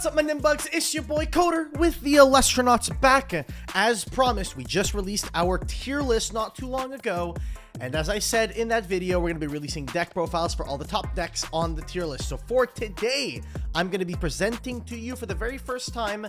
What's up, my Nimbugs? It's your boy Coder with the Elestrals back. As promised, we just released our tier list not too long ago. And as I said in that video, we're going to be releasing deck profiles for all the top decks on the tier list. So for today, I'm going to be presenting to you for the very first time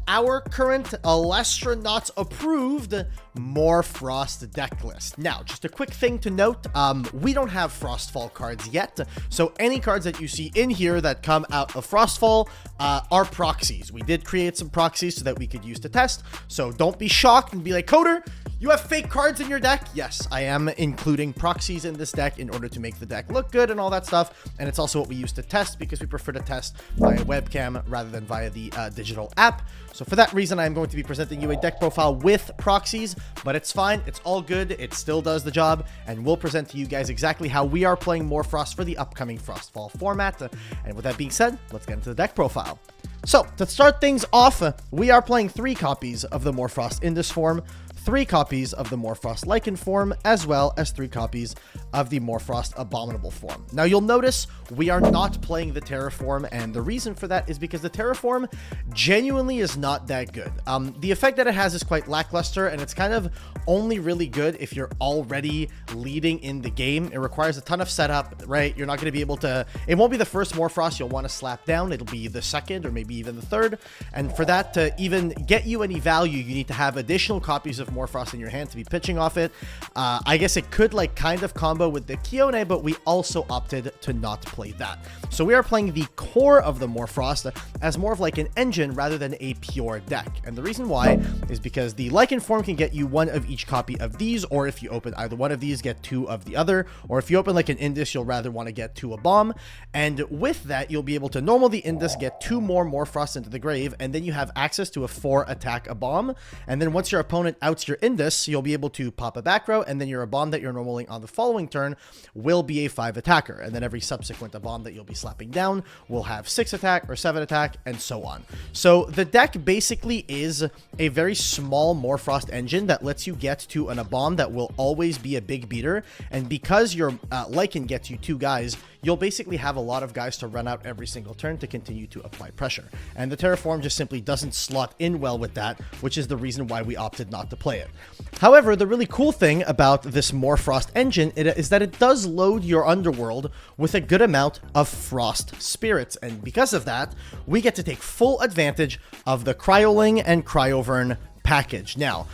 our current Elestrals approved Mor Frost deck list. Now, just a quick thing to note, we don't have Frostfall cards yet. So any cards that you see in here that come out of Frostfall are proxies. We did create some proxies so that we could use to test. So don't be shocked and be like, Coder, you have fake cards in your deck? Yes, I am including proxies in this deck in order to make the deck look good and all that stuff. And it's also what we use to test because we prefer to test via webcam rather than via the digital app. So for that reason, I'm going to be presenting you a deck profile with proxies, but it's fine. It's all good. It still does the job. And we'll present to you guys exactly how we are playing Mor Frost for the upcoming Frostfall format. And with that being said, let's get into the deck profile. So to start things off, we are playing 3 copies of the Mor Frost in this form, 3 copies of the Mor Frost Lichen form, as well as 3 copies of the Mor Frost Abominable form. Now you'll notice we are not playing the Terraform, and the reason for that is because the Terraform genuinely is not that good. The effect that it has is quite lackluster, and it's kind of only really good if you're already leading in the game. It requires a ton of setup, right? You're not going to be able to, it won't be the first Mor Frost you'll want to slap down. It'll be the second or maybe even the third. And for that to even get you any value, you need to have additional copies of Mor Frost in your hand to be pitching off it. I guess it could like kind of combo with the Kryoling, but we also opted to not play that. So we are playing the core of the Mor Frost as more of like an engine rather than a pure deck. And the reason why is because the Lichen form can get you 1 of each copy of these, or if you open either one of these, get 2 of the other, or if you open like an Indus, you'll rather want to get 2 a bomb. And with that, you'll be able to normal the Indus, get 2 more Mor Frost into the grave, and then you have access to a 4 attack a bomb. And then once your opponent outs your Indus, you'll be able to pop a back row, and then your bomb that you're normaling on the following turn will be a 5 attacker. And then every subsequent bomb that you'll be slapping down will have 6 attack or 7 attack, and so on. So the deck basically is a very small Mor Frost engine that lets you get to an bomb that will always be a big beater. And because your Lichen gets you 2 guys, you'll basically have a lot of guys to run out every single turn to continue to apply pressure. And the Terraform just simply doesn't slot in well with that, which is the reason why we opted not to play it. However, the really cool thing about this Mor Frost engine is that it does load your underworld with a good amount of Frost spirits. And because of that, we get to take full advantage of the Kryoling and Cryovern package. Now,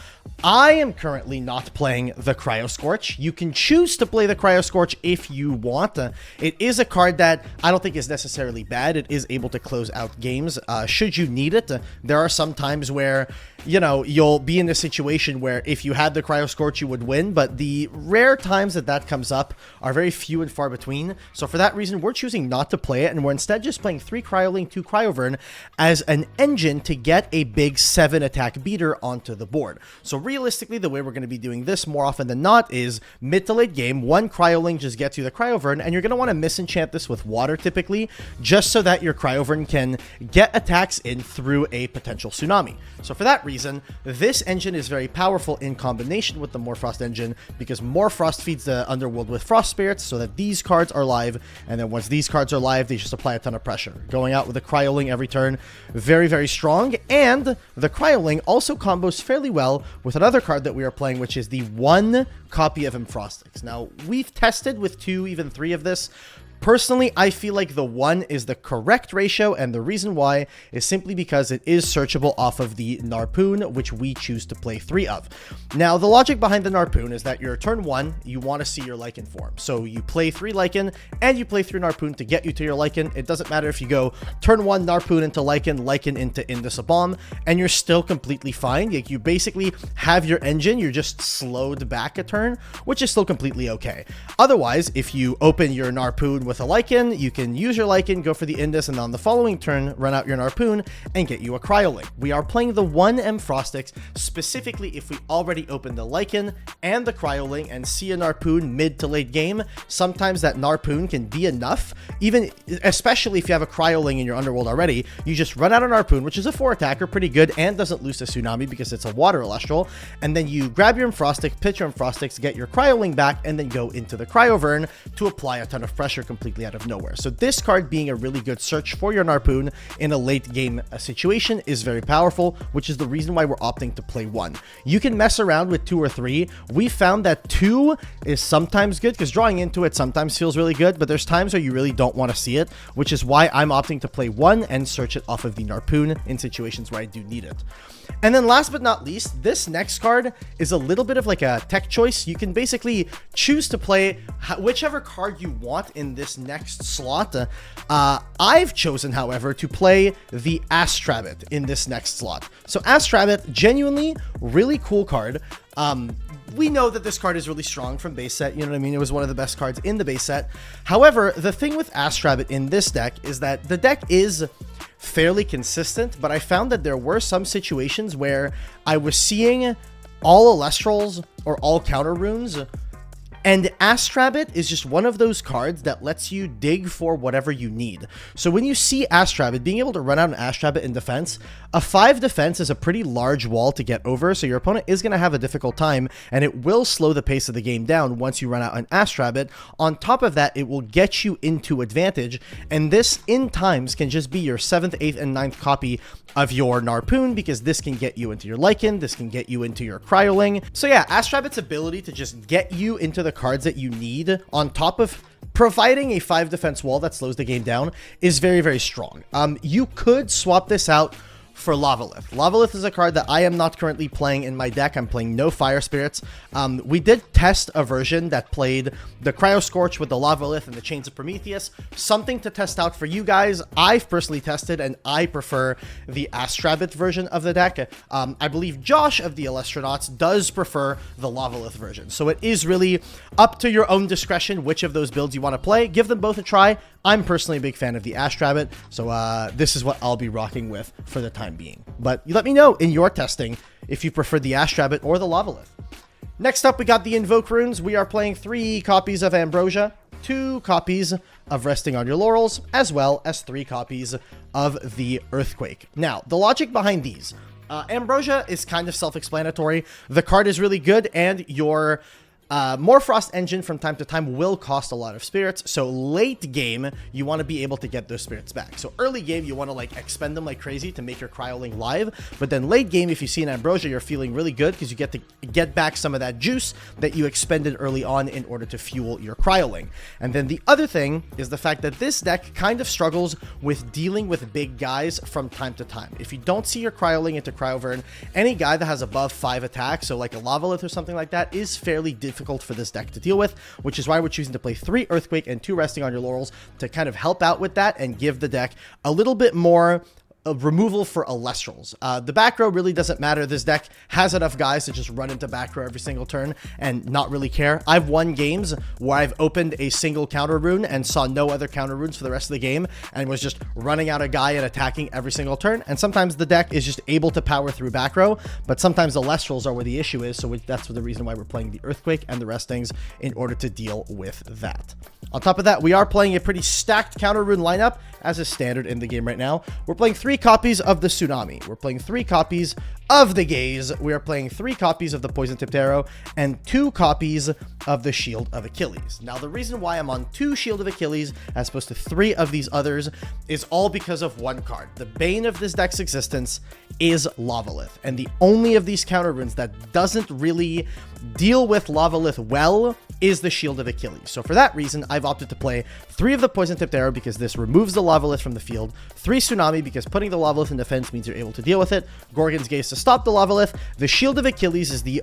I am currently not playing the Cryoscorch. You can choose to play the Cryoscorch if you want. It is a card that I don't think is necessarily bad. It is able to close out games should you need it. There are some times where, you know, you'll be in a situation where if you had the Cryoscorch, you would win, but the rare times that that comes up are very few and far between. So for that reason, we're choosing not to play it, and we're instead just playing 3 Kryoling, 2 Cryovern as an engine to get a big 7 attack beater onto the board. So realistically, the way we're going to be doing this more often than not is mid to late game, 1 Kryoling just gets you the Cryovern, and you're going to want to misenchant this with water typically, just so that your Cryovern can get attacks in through a potential tsunami. So for that reason, this engine is very powerful in combination with the Mor Frost engine, because Mor Frost feeds the underworld with Frost Spirits so that these cards are live, and then once these cards are live, they just apply a ton of pressure. Going out with a Kryoling every turn, very, very strong, and the Kryoling also combos fairly well with another card that we are playing, which is the 1 copy of Emphrostix. Now, we've tested with 2, even 3 of this. Personally, I feel like the 1 is the correct ratio, and the reason why is simply because it is searchable off of the Narpoon, which we choose to play 3 of. Now, the logic behind the Narpoon is that your turn 1, you want to see your Lichen form. So you play 3 Lichen, and you play 3 Narpoon to get you to your Lichen. It doesn't matter if you go turn 1 Narpoon into Lichen, Lichen into Indus a bomb, and you're still completely fine. Like, you basically have your engine, you're just slowed back a turn, which is still completely okay. Otherwise, if you open your Narpoon with a Lichen, you can use your Lichen, go for the Indus, and on the following turn, run out your Narpoon and get you a Kryoling. We are playing the 1 Emphrostix specifically if we already open the Lichen and the Kryoling and see a Narpoon mid to late game. Sometimes that Narpoon can be enough, even especially if you have a Kryoling in your underworld already. You just run out a Narpoon, which is a 4 attacker, pretty good, and doesn't lose to Tsunami because it's a water Elestral, and then you grab your Emphrostix, pitch your Emphrostix, get your Kryoling back, and then go into the Cryovern to apply a ton of pressure, completely out of nowhere. So this card being a really good search for your Narpoon in a late game situation is very powerful, which is the reason why we're opting to play 1. You can mess around with 2 or 3. We found that 2 is sometimes good because drawing into it sometimes feels really good, but there's times where you really don't want to see it, which is why I'm opting to play 1 and search it off of the Narpoon in situations where I do need it. And then last but not least, this next card is a little bit of like a tech choice. You can basically choose to play whichever card you want in this next slot. I've chosen, however, to play the Astrabbit in this next slot. So Astrabbit, genuinely really cool card. We know that this card is really strong from base set, you know what I mean? It was one of the best cards in the base set. However, the thing with Astrabbit in this deck is that the deck is fairly consistent, but I found that there were some situations where I was seeing all Elestrals or all counter runes, and Astrabbit is just one of those cards that lets you dig for whatever you need. So when you see Astrabbit, being able to run out an Astrabbit in defense, a 5 defense is a pretty large wall to get over, so your opponent is going to have a difficult time, and it will slow the pace of the game down once you run out an Astrabbit. On top of that, it will get you into advantage, and this, in times, can just be your 7th, 8th, and 9th copy of your Narpoon, because this can get you into your Lycan, this can get you into your Kryoling. So yeah, Astrabbit's ability to just get you into the cards that you need, on top of providing a 5 defense wall that slows the game down, is very, very strong. You could swap this out for Lavalith. Lavalith is a card that I am not currently playing in my deck. I'm playing no Fire Spirits. We did test a version that played the Cryo Scorch with the Lavalith and the Chains of Prometheus. Something to test out for you guys. I've personally tested, and I prefer the Astrabbit version of the deck. I believe Josh of the Elestrals does prefer the Lavalith version. So it is really up to your own discretion which of those builds you want to play. Give them both a try. I'm personally a big fan of the Astrabbit, so this is what I'll be rocking with for the time being. But you let me know in your testing if you prefer the Astrabbit or the Lavalith. Next up, we got the Invoke runes. We are playing 3 copies of Ambrosia, 2 copies of Resting on Your Laurels, as well as 3 copies of the Earthquake. Now, the logic behind these. Ambrosia is kind of self-explanatory. The card is really good, and your Mor Frost engine from time to time will cost a lot of spirits, so late game you want to be able to get those spirits back. So early game you want to like expend them like crazy to make your Kryoling live, but then late game, if you see an Ambrosia, you're feeling really good because you get to get back some of that juice that you expended early on in order to fuel your Kryoling. And then the other thing is the fact that this deck kind of struggles with dealing with big guys from time to time. If you don't see your Kryoling into Cryovern, any guy that has above 5 attacks, so like a Lavalith or something like that, is fairly difficult for this deck to deal with, which is why we're choosing to play 3 Earthquake and 2 Resting on Your Laurels to kind of help out with that and give the deck a little bit more removal for Elestrals. The back row really doesn't matter. This deck has enough guys to just run into back row every single turn and not really care. I've won games where I've opened a single counter rune and saw no other counter runes for the rest of the game and was just running out a guy and attacking every single turn. And sometimes the deck is just able to power through back row, but sometimes Elestrals are where the issue is, so that's the reason why we're playing the Earthquake and the Restings in order to deal with that. On top of that, we are playing a pretty stacked counter rune lineup, as is standard in the game right now. We're playing 3 copies of the Tsunami. We're playing 3 copies of the Gaze. We are playing 3 copies of the Poison Tipped Arrow and 2 copies of the Shield of Achilles. Now, the reason why I'm on 2 Shield of Achilles as opposed to 3 of these others is all because of one card. The bane of this deck's existence is Lavalith, and the only of these counter runes that doesn't really deal with Lavalith well is the Shield of Achilles. So for that reason, I've opted to play 3 of the Poison Tipped Arrow because this removes the Lavalith from the field, 3 Tsunami because putting the Lavalith in defense means you're able to deal with it, Gorgon's Gaze to stop the Lavalith. The Shield of Achilles is the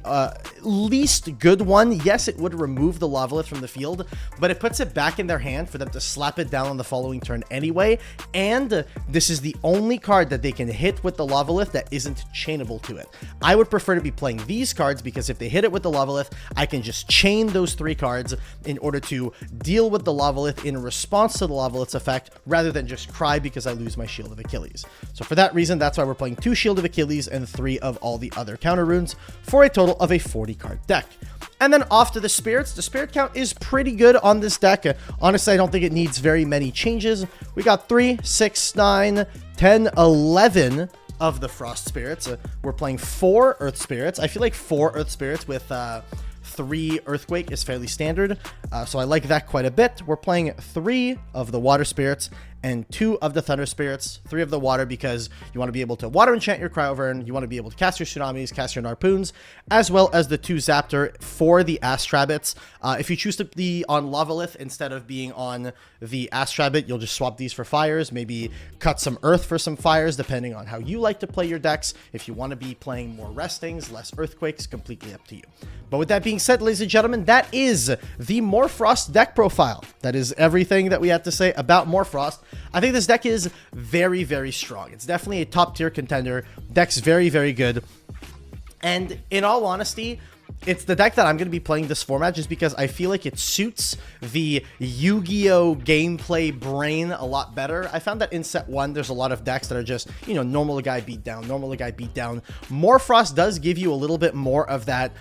least good one. Yes, it would remove the Lavalith from the field, but it puts it back in their hand for them to slap it down on the following turn anyway, and this is the only card that they can hit with the Lavalith that isn't chainable to it. I would prefer to be playing these cards because if they hit it with the Lavalith, I can just chain those 3 cards in order to deal with the Lavalith in response to the Lavalith's effect, rather than just cry because I lose my Shield of Achilles. So for that reason, that's why we're playing 2 Shield of Achilles and 3 of all the other counter runes for a total of a 40 card deck. And then off to the spirits. The spirit count is pretty good on this deck. Honestly, I don't think it needs very many changes. We got 3, 6, 9, 10, 11 of the Frost spirits. We're playing 4 Earth spirits. I feel like 4 Earth spirits with 3 Earthquake is fairly standard, so I like that quite a bit. We're playing 3 of the Water Spirits and 2 of the Thunder Spirits, 3 of the Water because you want to be able to Water Enchant your Cryovern, you want to be able to cast your Tsunamis, cast your Narpoons, as well as the 2 Zaptor for the Astrabbits. If you choose to be on Lavalith instead of being on the Astrabbit, you'll just swap these for fires, maybe cut some Earth for some fires, depending on how you like to play your decks. If you want to be playing more Restings, less Earthquakes, completely up to you. But with that being said, ladies and gentlemen, that is the Mor Frost deck profile. That is everything that we have to say about Mor Frost. I think this deck is very, very strong. It's definitely a top tier contender. Deck's very, very good. And in all honesty, it's the deck that I'm going to be playing this format just because I feel like it suits the Yu-Gi-Oh! Gameplay brain a lot better. I found that in set 1, there's a lot of decks that are just, you know, normal guy beat down, normal guy beat down. Mor Frost does give you a little bit more of that,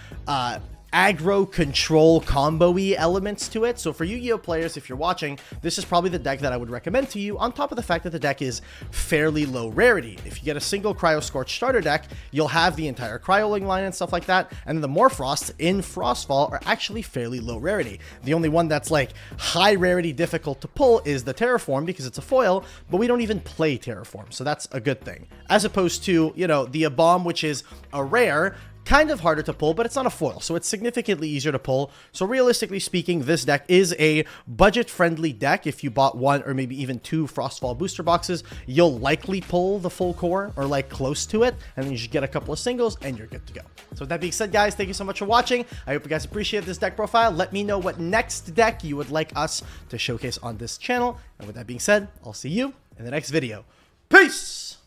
aggro control combo-y elements to it. So for Yu-Gi-Oh players, if you're watching, this is probably the deck that I would recommend to you, on top of the fact that the deck is fairly low rarity. If you get a single Cryo Scorch starter deck, you'll have the entire Kryoling line and stuff like that, and then the Morphrosts in Frostfall are actually fairly low rarity. The only one that's like high rarity difficult to pull is the Terraform because it's a foil, but we don't even play Terraform, so that's a good thing. As opposed to, you know, the Abom, which is a rare, kind of harder to pull, but it's not a foil, so it's significantly easier to pull. So realistically speaking, this deck is a budget-friendly deck. If you bought 1 or maybe even 2 Frostfall booster boxes, you'll likely pull the full core or like close to it, and then you should get a couple of singles and you're good to go. So with that being said, guys, thank you so much for watching. I hope you guys appreciate this deck profile. Let me know what next deck you would like us to showcase on this channel. And with that being said, I'll see you in the next video. Peace!